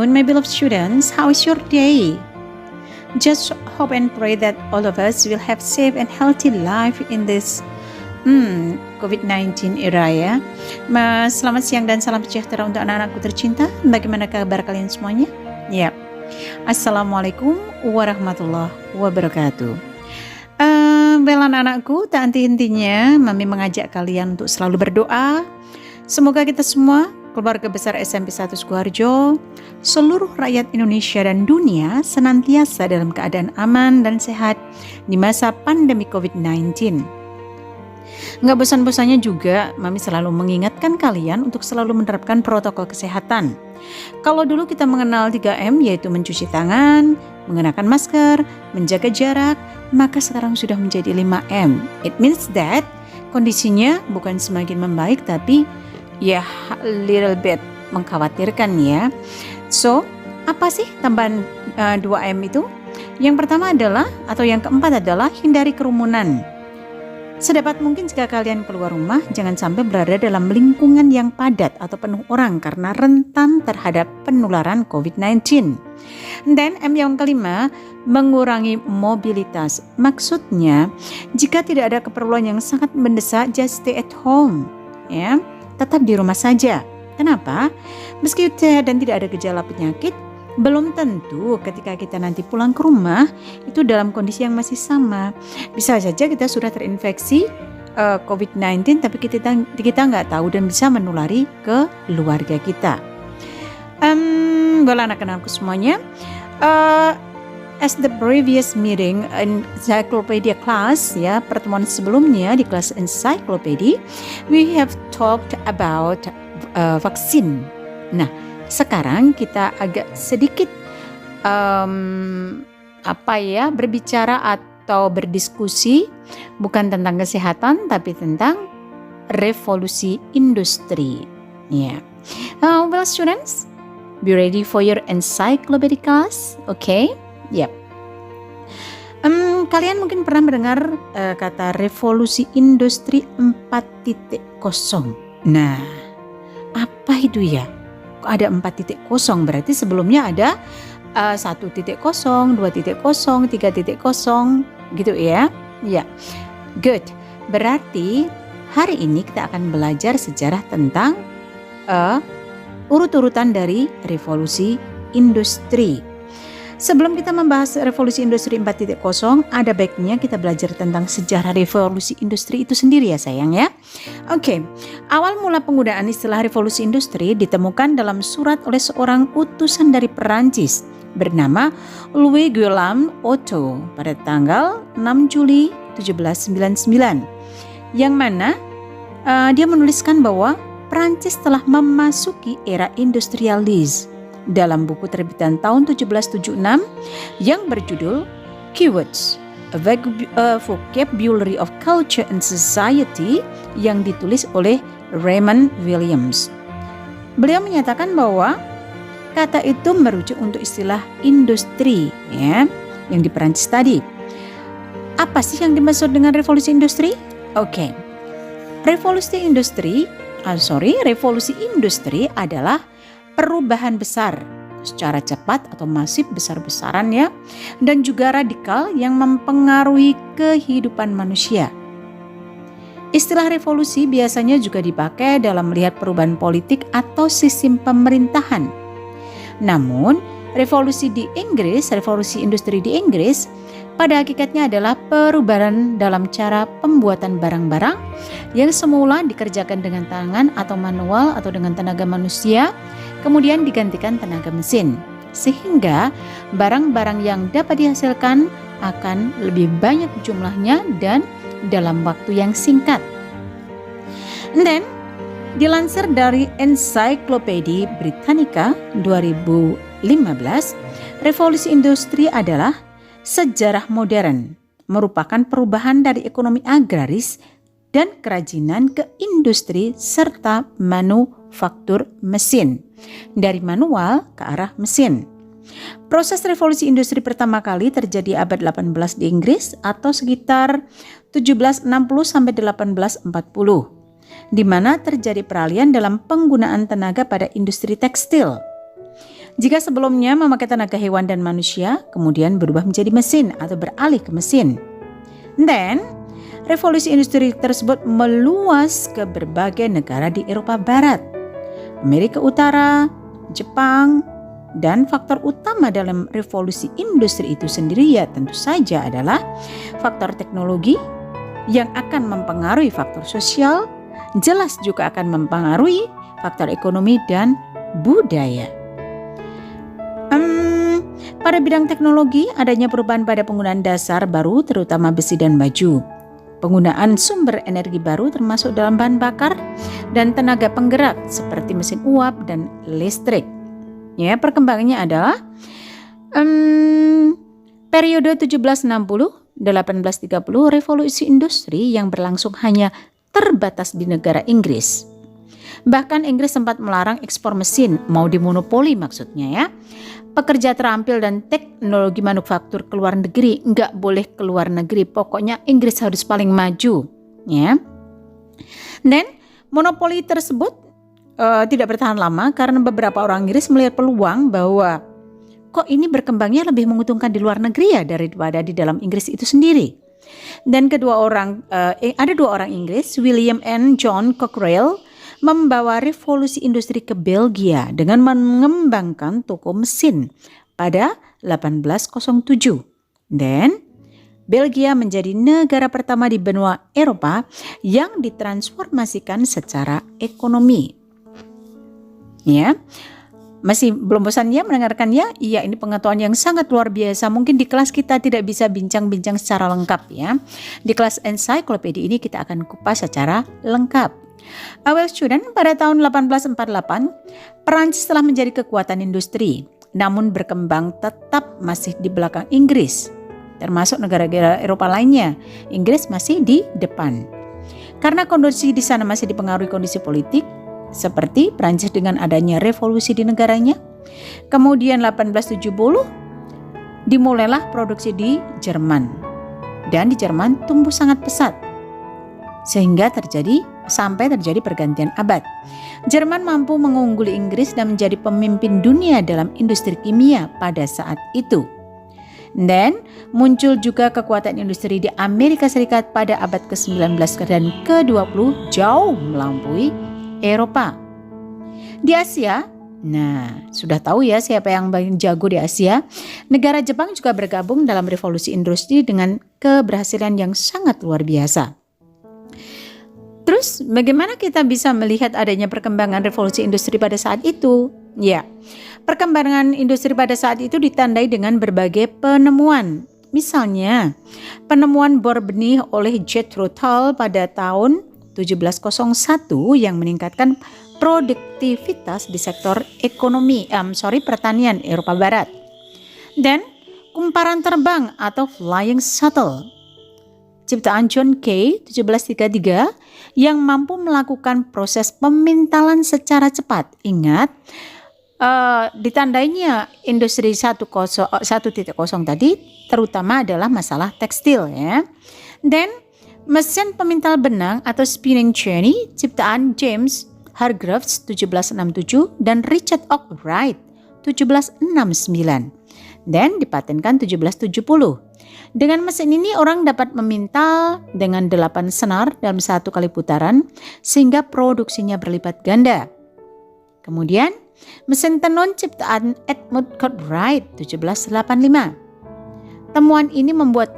afternoon, my beloved students. How is your day? Just hope and pray that all of us will have safe and healthy life in this COVID-19 era ya. Selamat siang dan salam sejahtera untuk anak-anakku tercinta. Bagaimana kabar kalian semuanya? Ya. Assalamualaikum warahmatullahi wabarakatuh. Anak-anakku, tak henti-hentinya Mami mengajak kalian untuk selalu berdoa. Semoga kita semua, keluarga besar SMP 1 Sukoharjo, seluruh rakyat Indonesia dan dunia senantiasa dalam keadaan aman dan sehat di masa pandemi COVID-19. Nggak bosan-bosannya juga, Mami selalu mengingatkan kalian untuk selalu menerapkan protokol kesehatan. Kalau dulu kita mengenal 3M, yaitu mencuci tangan, mengenakan masker, menjaga jarak, maka sekarang sudah menjadi 5M. It means that kondisinya bukan semakin membaik, tapi ya little bit mengkhawatirkan ya. So, apa sih tambahan 2M itu? Yang pertama adalah, atau yang keempat adalah hindari kerumunan. Sedapat mungkin jika kalian keluar rumah, jangan sampai berada dalam lingkungan yang padat atau penuh orang karena rentan terhadap penularan COVID-19. Dan M yang kelima, mengurangi mobilitas. Maksudnya, jika tidak ada keperluan yang sangat mendesak, just stay at home. Ya, tetap di rumah saja. Kenapa? Meski sehat dan tidak ada gejala penyakit, belum tentu ketika kita nanti pulang ke rumah itu dalam kondisi yang masih sama. Bisa saja kita sudah terinfeksi COVID-19 tapi kita nggak tahu dan bisa menulari ke keluarga kita. Anak-anakku semuanya, as the previous meeting in encyclopedia class ya, pertemuan sebelumnya di kelas encyclopedia, we have talked about vaksin. Nah, sekarang kita agak sedikit berbicara atau berdiskusi bukan tentang kesehatan tapi tentang revolusi industri. Yeah. Well, students, be ready for your encyclopedia class, okay? Yep. Kalian mungkin pernah mendengar kata revolusi industri 4.0. Nah, apa itu ya? Ada 4.0, berarti sebelumnya ada 1.0, 2.0, 3.0 gitu ya. Ya, good. Berarti hari ini kita akan belajar sejarah tentang urut-urutan dari revolusi industri. Sebelum kita membahas revolusi industri 4.0, ada baiknya kita belajar tentang sejarah revolusi industri itu sendiri ya sayang ya. Oke, awal mula penggunaan istilah revolusi industri ditemukan dalam surat oleh seorang utusan dari Perancis bernama Louis Guillaume Otto pada tanggal 6 Juli 1799, yang mana dia menuliskan bahwa Perancis telah memasuki era industrialis dalam buku terbitan tahun 1776 yang berjudul Keywords, a Vocabulary of Culture and Society yang ditulis oleh Raymond Williams. Beliau menyatakan bahwa kata itu merujuk untuk istilah industri ya, yang di Perancis tadi. Apa sih yang dimaksud dengan revolusi industri? Oke. Revolusi industri adalah perubahan besar secara cepat atau masif besar-besaran ya, dan juga radikal yang mempengaruhi kehidupan manusia. Istilah revolusi biasanya juga dipakai dalam melihat perubahan politik atau sistem pemerintahan. Namun, revolusi industri di Inggris pada hakikatnya adalah perubahan dalam cara pembuatan barang-barang yang semula dikerjakan dengan tangan atau manual atau dengan tenaga manusia, kemudian digantikan tenaga mesin, sehingga barang-barang yang dapat dihasilkan akan lebih banyak jumlahnya dan dalam waktu yang singkat. And then, dilansir dari Encyclopedia Britannica 2015, revolusi industri adalah sejarah modern, merupakan perubahan dari ekonomi agraris dan kerajinan ke industri serta manufaktur mesin, dari manual ke arah mesin. Proses revolusi industri pertama kali terjadi abad 18 di Inggris atau sekitar 1760 sampai 1840, di mana terjadi peralihan dalam penggunaan tenaga pada industri tekstil. Jika sebelumnya memakai tenaga hewan dan manusia, kemudian berubah menjadi mesin atau beralih ke mesin. Dan revolusi industri tersebut meluas ke berbagai negara di Eropa Barat, Amerika Utara, Jepang, dan faktor utama dalam revolusi industri itu sendiri ya tentu saja adalah faktor teknologi yang akan mempengaruhi faktor sosial, jelas juga akan mempengaruhi faktor ekonomi dan budaya. Pada bidang teknologi, adanya perubahan pada penggunaan dasar baru terutama besi dan baju. Penggunaan sumber energi baru termasuk dalam bahan bakar dan tenaga penggerak seperti mesin uap dan listrik. Ya, perkembangannya adalah periode 1760-1830 revolusi industri yang berlangsung hanya terbatas di negara Inggris. Bahkan Inggris sempat melarang ekspor mesin, mau dimonopoli maksudnya ya. Pekerja terampil dan teknologi manufaktur ke luar negeri, nggak boleh ke luar negeri, pokoknya Inggris harus paling maju ya. Dan monopoli tersebut tidak bertahan lama karena beberapa orang Inggris melihat peluang bahwa kok ini berkembangnya lebih menguntungkan di luar negeri ya daripada di dalam Inggris itu sendiri. Dan ada dua orang Inggris, William and John Cockerell, membawa revolusi industri ke Belgia dengan mengembangkan toko mesin pada 1807. Dan Belgia menjadi negara pertama di benua Eropa yang ditransformasikan secara ekonomi. Ya, masih belum bosan ya mendengarkannya? Iya, ini pengetahuan yang sangat luar biasa. Mungkin di kelas kita tidak bisa bincang-bincang secara lengkap ya. Di kelas ensiklopedia ini kita akan kupas secara lengkap. Well student, pada tahun 1848, Perancis telah menjadi kekuatan industri, namun berkembang tetap masih di belakang Inggris, termasuk negara-negara Eropa lainnya. Inggris masih di depan. Karena kondisi di sana masih dipengaruhi kondisi politik, seperti Prancis dengan adanya revolusi di negaranya. Kemudian 1870 dimulailah produksi di Jerman. Dan di Jerman tumbuh sangat pesat. Sehingga sampai terjadi pergantian abad. Jerman mampu mengungguli Inggris dan menjadi pemimpin dunia dalam industri kimia pada saat itu. Dan muncul juga kekuatan industri di Amerika Serikat pada abad ke-19 dan ke-20 jauh melampaui Eropa. Di Asia, nah sudah tahu ya siapa yang paling jago di Asia. Negara Jepang juga bergabung dalam revolusi industri dengan keberhasilan yang sangat luar biasa. Terus bagaimana kita bisa melihat adanya perkembangan revolusi industri pada saat itu? Ya, perkembangan industri pada saat itu ditandai dengan berbagai penemuan. Misalnya, penemuan bor benih oleh Jethro Tull pada tahun 1701 yang meningkatkan produktivitas di sektor pertanian Eropa Barat. Dan kumparan terbang atau flying shuttle ciptaan John Kay 1733 yang mampu melakukan proses pemintalan secara cepat. Ingat, ditandainya industri 1.0 tadi terutama adalah masalah tekstil ya. Dan mesin pemintal benang atau spinning jenny ciptaan James Hargreaves 1767 dan Richard Arkwright 1769 dan dipatenkan 1770. Dengan mesin ini orang dapat memintal dengan 8 senar dalam satu kali putaran sehingga produksinya berlipat ganda. Kemudian mesin tenun ciptaan Edmund Cartwright 1785. Temuan ini membuat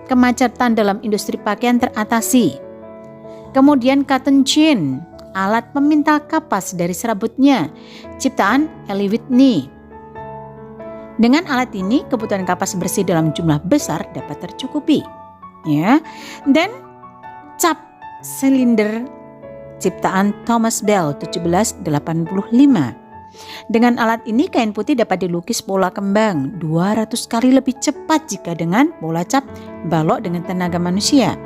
kemacetan dalam industri pakaian teratasi. Kemudian cotton gin, alat pemintal kapas dari serabutnya, ciptaan Eli Whitney. Dengan alat ini kebutuhan kapas bersih dalam jumlah besar dapat tercukupi. Ya. Dan cap silinder ciptaan Thomas Bell 1785. Dengan alat ini kain putih dapat dilukis pola kembang 200 kali lebih cepat jika dengan pola cap balok dengan tenaga manusia.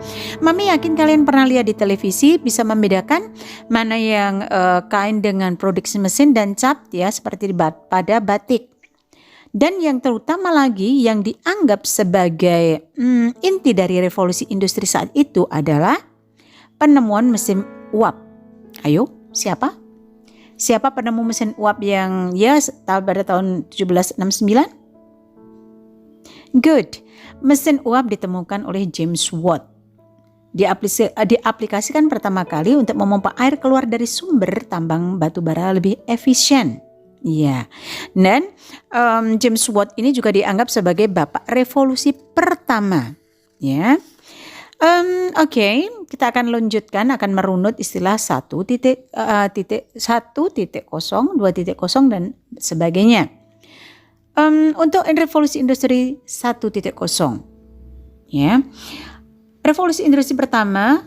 Mami yakin kalian pernah lihat di televisi bisa membedakan mana yang kain dengan produksi mesin dan cap ya seperti pada batik. Dan yang terutama lagi yang dianggap sebagai inti dari revolusi industri saat itu adalah penemuan mesin uap. Ayo, siapa? Siapa penemu mesin uap yang pada tahun 1769? Good. Mesin uap ditemukan oleh James Watt. Diaplikasikan pertama kali untuk memompa air keluar dari sumber tambang batu bara lebih efisien. Ya, dan James Watt ini juga dianggap sebagai bapak revolusi pertama. Ya. Oke, kita akan lanjutkan, akan merunut istilah 1.0, 2.0 dan sebagainya. Untuk revolusi industri 1.0, ya, revolusi industri pertama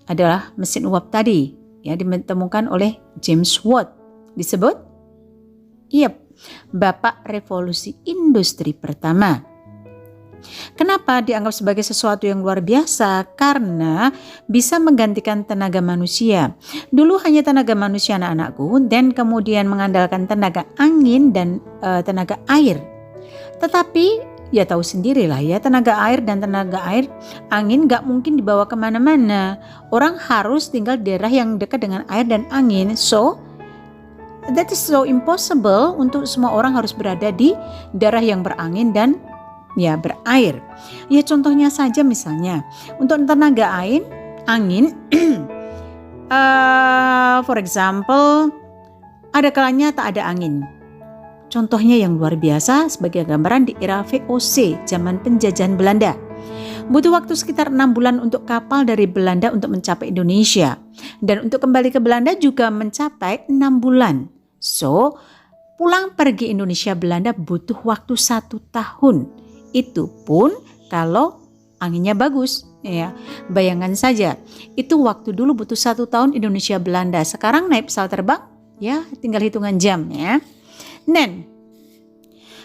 adalah mesin uap tadi, ya, ditemukan oleh James Watt, disebut, bapak revolusi industri pertama. Kenapa dianggap sebagai sesuatu yang luar biasa? Karena bisa menggantikan tenaga manusia. Dulu hanya tenaga manusia anak-anakku, dan kemudian mengandalkan tenaga angin dan tenaga air. Tetapi ya tahu sendirilah ya, tenaga air dan tenaga angin gak mungkin dibawa kemana-mana. Orang harus tinggal di daerah yang dekat dengan air dan angin. So that is so impossible untuk semua orang harus berada di daerah yang berangin dan berair. Ya contohnya saja misalnya untuk tenaga angin for example, ada kalanya tak ada angin. Contohnya yang luar biasa sebagai gambaran di era VOC, zaman penjajahan Belanda. Butuh waktu sekitar 6 bulan untuk kapal dari Belanda untuk mencapai Indonesia. Dan untuk kembali ke Belanda juga mencapai 6 bulan. So, pulang pergi Indonesia Belanda butuh waktu 1 tahun. Itu pun kalau anginnya bagus, ya. Bayangkan saja, itu waktu dulu butuh 1 tahun Indonesia Belanda. Sekarang naik pesawat terbang, ya tinggal hitungan jam, ya. Dan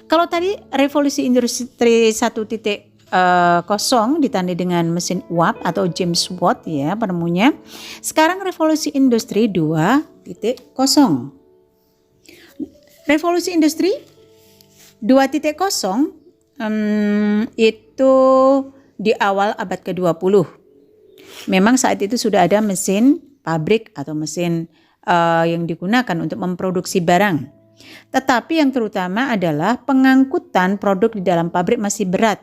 kalau tadi revolusi industri 1.0 ditandai dengan mesin uap atau James Watt, ya penemunya. Sekarang revolusi industri 2.0. Revolusi industri 2.0 itu di awal abad ke-20. Memang saat itu sudah ada mesin pabrik atau mesin yang digunakan untuk memproduksi barang. Tetapi yang terutama adalah pengangkutan produk di dalam pabrik masih berat.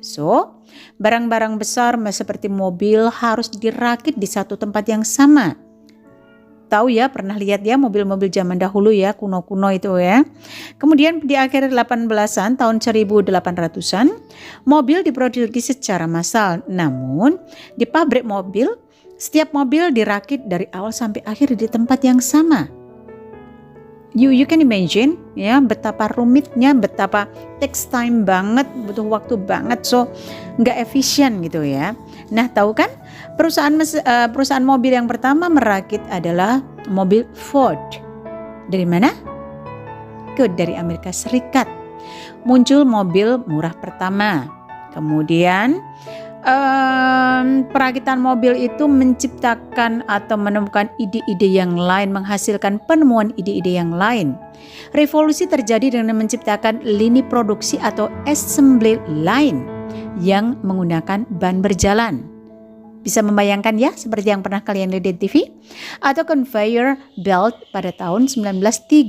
So, barang-barang besar seperti mobil harus dirakit di satu tempat yang sama. Tahu ya, pernah lihat ya mobil-mobil zaman dahulu ya, kuno-kuno itu ya. Kemudian di akhir 18-an, tahun 1800-an, mobil diproduksi secara massal. Namun di pabrik mobil, setiap mobil dirakit dari awal sampai akhir di tempat yang sama. You can imagine ya betapa rumitnya, betapa takes time banget, butuh waktu banget, so nggak efisien gitu ya. Nah tahu kan perusahaan mobil yang pertama merakit adalah mobil Ford. Dari mana? Dari Amerika Serikat. Muncul mobil murah pertama. Kemudian perakitan mobil itu menciptakan atau menemukan ide-ide yang lain, menghasilkan penemuan ide-ide yang lain. Revolusi terjadi dengan menciptakan lini produksi atau assembly line yang menggunakan ban berjalan. Bisa membayangkan ya, seperti yang pernah kalian lihat di TV, atau conveyor belt pada tahun 1913.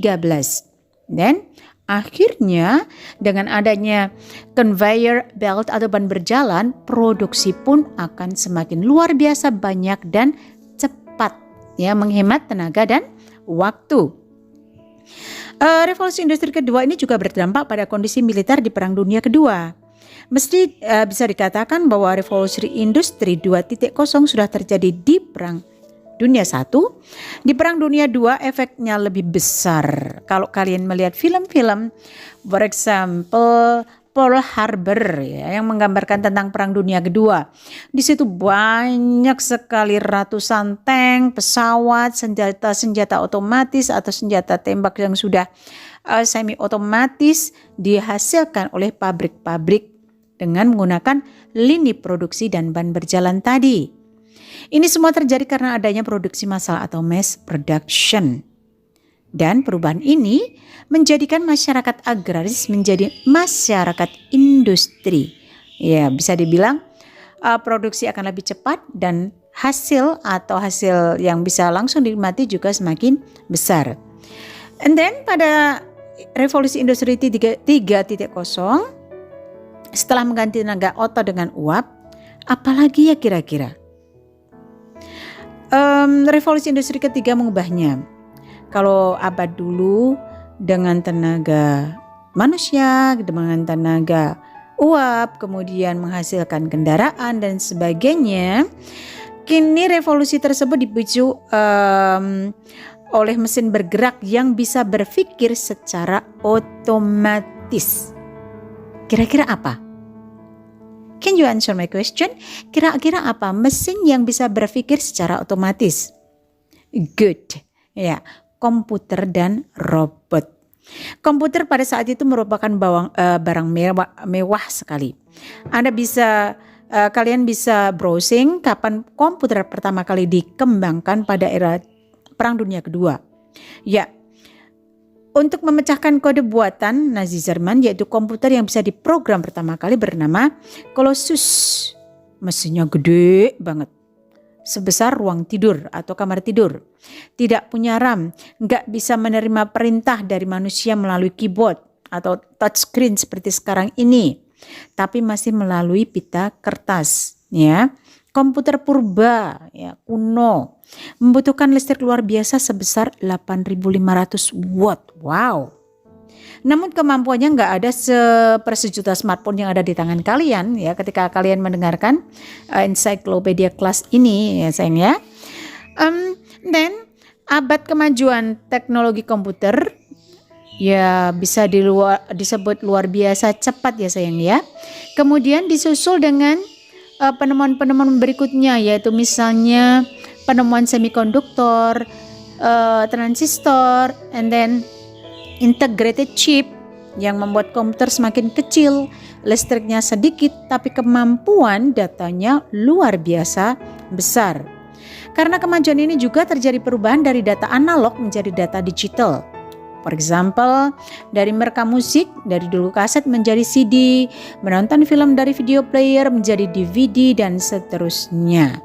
Dan akhirnya dengan adanya conveyor belt atau ban berjalan, produksi pun akan semakin luar biasa banyak dan cepat, ya, menghemat tenaga dan waktu. Revolusi industri kedua ini juga berdampak pada kondisi militer di Perang Dunia Kedua. Mesti bisa dikatakan bahwa revolusi industri 2.0 sudah terjadi di Perang Dunia I. Di Perang Dunia II efeknya lebih besar. Kalau kalian melihat film-film, for example Pearl Harbor ya, yang menggambarkan tentang Perang Dunia Kedua. Di situ banyak sekali ratusan tank, pesawat, senjata otomatis atau senjata tembak yang sudah semi otomatis dihasilkan oleh pabrik-pabrik dengan menggunakan lini produksi dan ban berjalan tadi. Ini semua terjadi karena adanya produksi massal atau mass production. Dan perubahan ini menjadikan masyarakat agraris menjadi masyarakat industri. Ya, bisa dibilang produksi akan lebih cepat dan hasil atau hasil yang bisa langsung dinikmati juga semakin besar. And then pada revolusi industri 3.0, setelah mengganti tenaga otot dengan uap, apalagi ya kira-kira? Revolusi industri ketiga mengubahnya. Kalau abad dulu dengan tenaga manusia, dengan tenaga uap, kemudian menghasilkan kendaraan dan sebagainya, kini revolusi tersebut dipicu oleh mesin bergerak yang bisa berpikir secara otomatis. Kira-kira apa? Can you answer my question? Kira-kira apa mesin yang bisa berpikir secara otomatis? Good. Ya, komputer dan robot. Komputer pada saat itu merupakan barang mewah sekali. Kalian bisa browsing kapan komputer pertama kali dikembangkan pada era Perang Dunia Kedua. Ya, untuk memecahkan kode buatan Nazi Jerman, yaitu komputer yang bisa diprogram pertama kali bernama Colossus. Mesinnya gede banget, sebesar ruang tidur atau kamar tidur. Tidak punya RAM, nggak bisa menerima perintah dari manusia melalui keyboard atau touchscreen seperti sekarang ini, tapi masih melalui pita kertas. Ya, komputer purba, ya, kuno, membutuhkan listrik luar biasa sebesar 8.500 watt. Wow. Namun kemampuannya nggak ada sepersejuta smartphone yang ada di tangan kalian ya ketika kalian mendengarkan ensiklopedia kelas ini ya sayang ya. Dan abad kemajuan teknologi komputer ya bisa disebut luar biasa cepat ya sayang ya. Kemudian disusul dengan penemuan-penemuan berikutnya, yaitu misalnya penemuan semikonduktor, transistor, and then integrated chip yang membuat komputer semakin kecil, listriknya sedikit, tapi kemampuan datanya luar biasa besar. Karena kemajuan ini juga terjadi perubahan dari data analog menjadi data digital. For example, dari merekam musik, dari dulu kaset menjadi CD, menonton film dari video player menjadi DVD, dan seterusnya.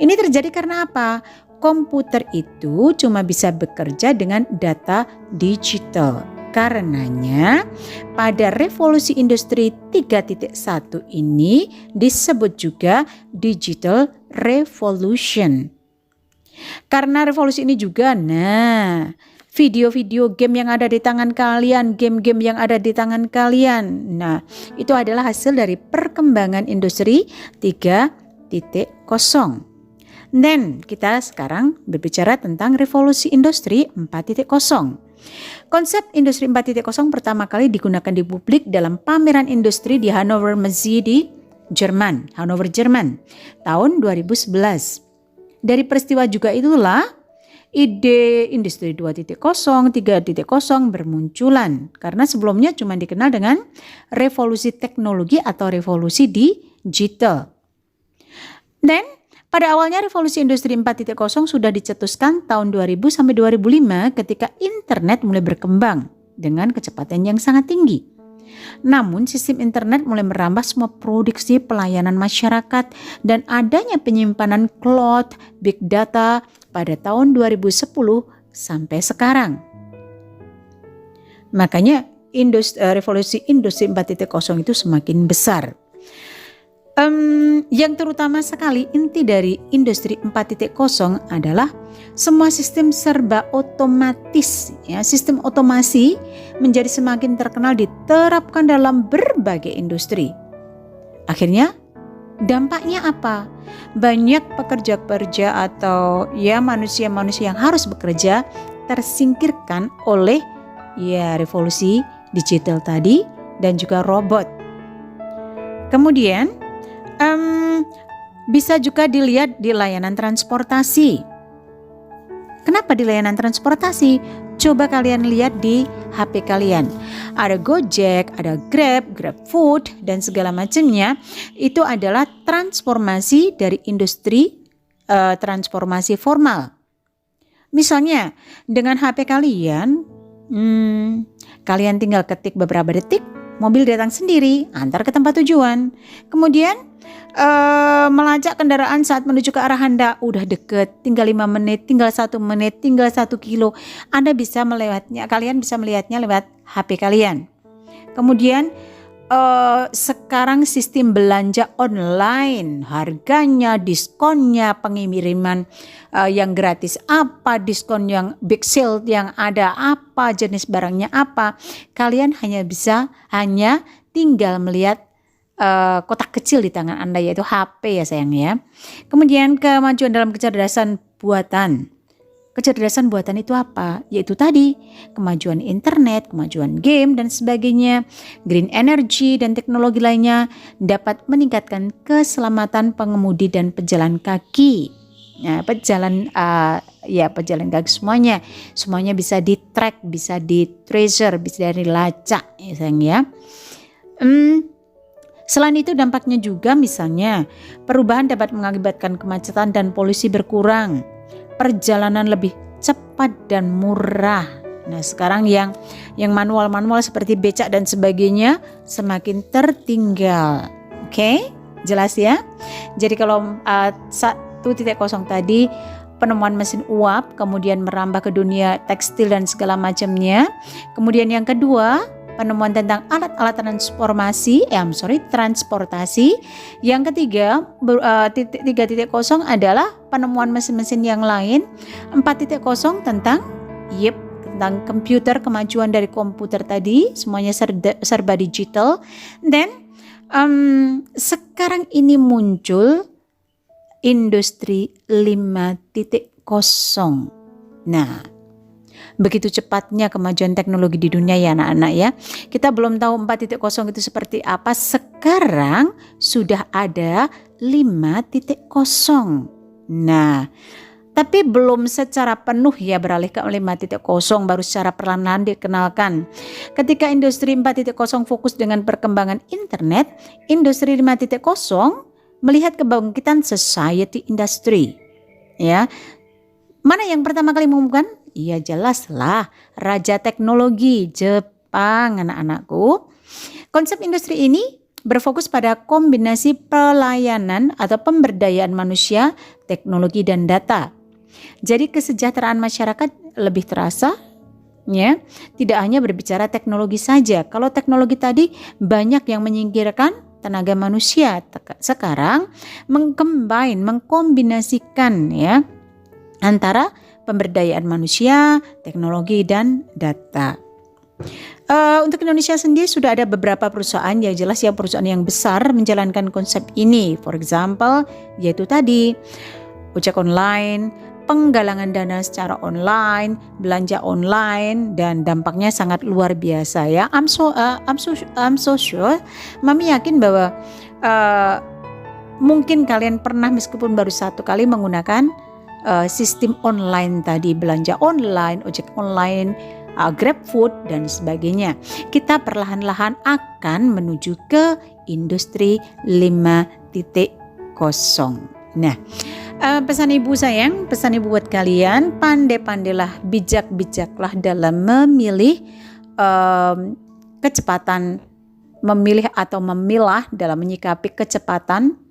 Ini terjadi karena apa? Komputer itu cuma bisa bekerja dengan data digital. Karenanya, pada revolusi industri 3.1 ini disebut juga digital revolution. Karena revolusi ini juga, video-video game yang ada di tangan kalian, game-game yang ada di tangan kalian. Nah, itu adalah hasil dari perkembangan industri 3.0. Dan kita sekarang berbicara tentang revolusi industri 4.0. Konsep industri 4.0 pertama kali digunakan di publik dalam pameran industri di Hannover Messe di Hannover, Jerman, tahun 2011. Dari peristiwa juga itulah ide industri 2.0, 3.0 bermunculan karena sebelumnya cuma dikenal dengan revolusi teknologi atau revolusi digital. Dan pada awalnya revolusi industri 4.0 sudah dicetuskan tahun 2000 sampai 2005 ketika internet mulai berkembang dengan kecepatan yang sangat tinggi. Namun sistem internet mulai merambah semua produksi pelayanan masyarakat dan adanya penyimpanan cloud, big data pada tahun 2010 sampai sekarang. Makanya revolusi industri 4.0 itu semakin besar. Yang terutama sekali inti dari industri 4.0 adalah semua sistem serba otomatis. Ya, sistem otomasi menjadi semakin terkenal diterapkan dalam berbagai industri. Akhirnya dampaknya apa? Banyak pekerja-pekerja atau ya manusia-manusia yang harus bekerja tersingkirkan oleh ya revolusi digital tadi dan juga robot. Kemudian bisa juga dilihat di layanan transportasi. Kenapa di layanan transportasi? Coba kalian lihat di HP kalian. Ada Gojek, ada Grab, GrabFood, dan segala macamnya. Itu adalah transformasi dari industri transformasi formal. Misalnya dengan HP kalian, kalian tinggal ketik beberapa detik, mobil datang sendiri, antar ke tempat tujuan. Kemudian melacak kendaraan saat menuju ke arah Anda, udah deket, tinggal 5 menit, tinggal 1 menit, tinggal 1 kilo. Kalian bisa melihatnya lewat HP kalian. Kemudian sekarang sistem belanja online, harganya, diskonnya, pengiriman yang gratis apa, diskon yang big sale yang ada apa, jenis barangnya apa. Kalian hanya tinggal melihat kotak kecil di tangan Anda, yaitu HP ya sayang ya. Kemudian kemajuan dalam kecerdasan buatan. Kecerdasan buatan itu apa? Yaitu tadi kemajuan internet, kemajuan game dan sebagainya. Green energy dan teknologi lainnya dapat meningkatkan keselamatan pengemudi dan pejalan kaki. Ya, pejalan kaki semuanya bisa di track, bisa di tracer, bisa dilacak ya sayang ya. Selain itu dampaknya juga misalnya perubahan dapat mengakibatkan kemacetan dan polusi berkurang, perjalanan lebih cepat dan murah. Nah sekarang yang manual seperti becak dan sebagainya semakin tertinggal. Oke, jelas ya. Jadi kalau 1.0 tadi penemuan mesin uap, kemudian merambah ke dunia tekstil dan segala macamnya. Kemudian yang kedua, penemuan tentang alat-alat transportasi. Yang ketiga, 3.0 adalah penemuan mesin-mesin yang lain. 4.0 tentang komputer, kemajuan dari komputer tadi, semuanya serba digital. Dan sekarang ini muncul industri 5.0. Nah, begitu cepatnya kemajuan teknologi di dunia ya anak-anak ya. Kita belum tahu 4.0 itu seperti apa. Sekarang sudah ada 5.0. Nah, tapi belum secara penuh ya beralih ke 5.0, baru secara perlahan-lahan dikenalkan. Ketika industri 4.0 fokus dengan perkembangan internet, industri 5.0 melihat kebangkitan society industry. Ya. Mana yang pertama kali mengumumkan? Iya jelaslah, raja teknologi Jepang anak-anakku. Konsep industri ini berfokus pada kombinasi pelayanan atau pemberdayaan manusia, teknologi dan data. Jadi kesejahteraan masyarakat lebih terasa ya. Tidak hanya berbicara teknologi saja. Kalau teknologi tadi banyak yang menyingkirkan tenaga manusia. Sekarang mengkombinasikan ya antara pemberdayaan manusia, teknologi, dan data. Untuk Indonesia sendiri sudah ada beberapa perusahaan yang jelas ya, perusahaan yang besar menjalankan konsep ini. For example, yaitu tadi ojek online, penggalangan dana secara online, belanja online, dan dampaknya sangat luar biasa ya. I'm so sure, Mami yakin bahwa mungkin kalian pernah meskipun baru 1 kali menggunakan sistem online tadi, belanja online, ojek online, GrabFood dan sebagainya. Kita perlahan-lahan akan menuju ke industri 5.0. Nah, pesan ibu sayang, pesan ibu buat kalian, pandai-pandailah, bijak-bijaklah dalam memilih kecepatan, memilih atau memilah dalam menyikapi kecepatan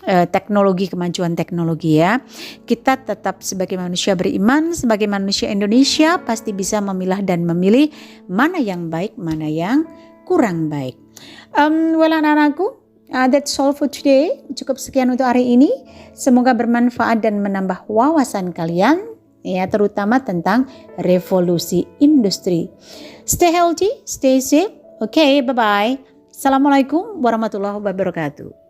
teknologi, kemajuan teknologi ya. Kita tetap sebagai manusia beriman, sebagai manusia Indonesia pasti bisa memilah dan memilih mana yang baik, mana yang kurang baik. Anak-anakku, that's all for today. Cukup sekian untuk hari ini. Semoga bermanfaat dan menambah wawasan kalian ya, terutama tentang revolusi industri. Stay healthy, stay safe. Okay, bye-bye. Assalamualaikum warahmatullahi wabarakatuh.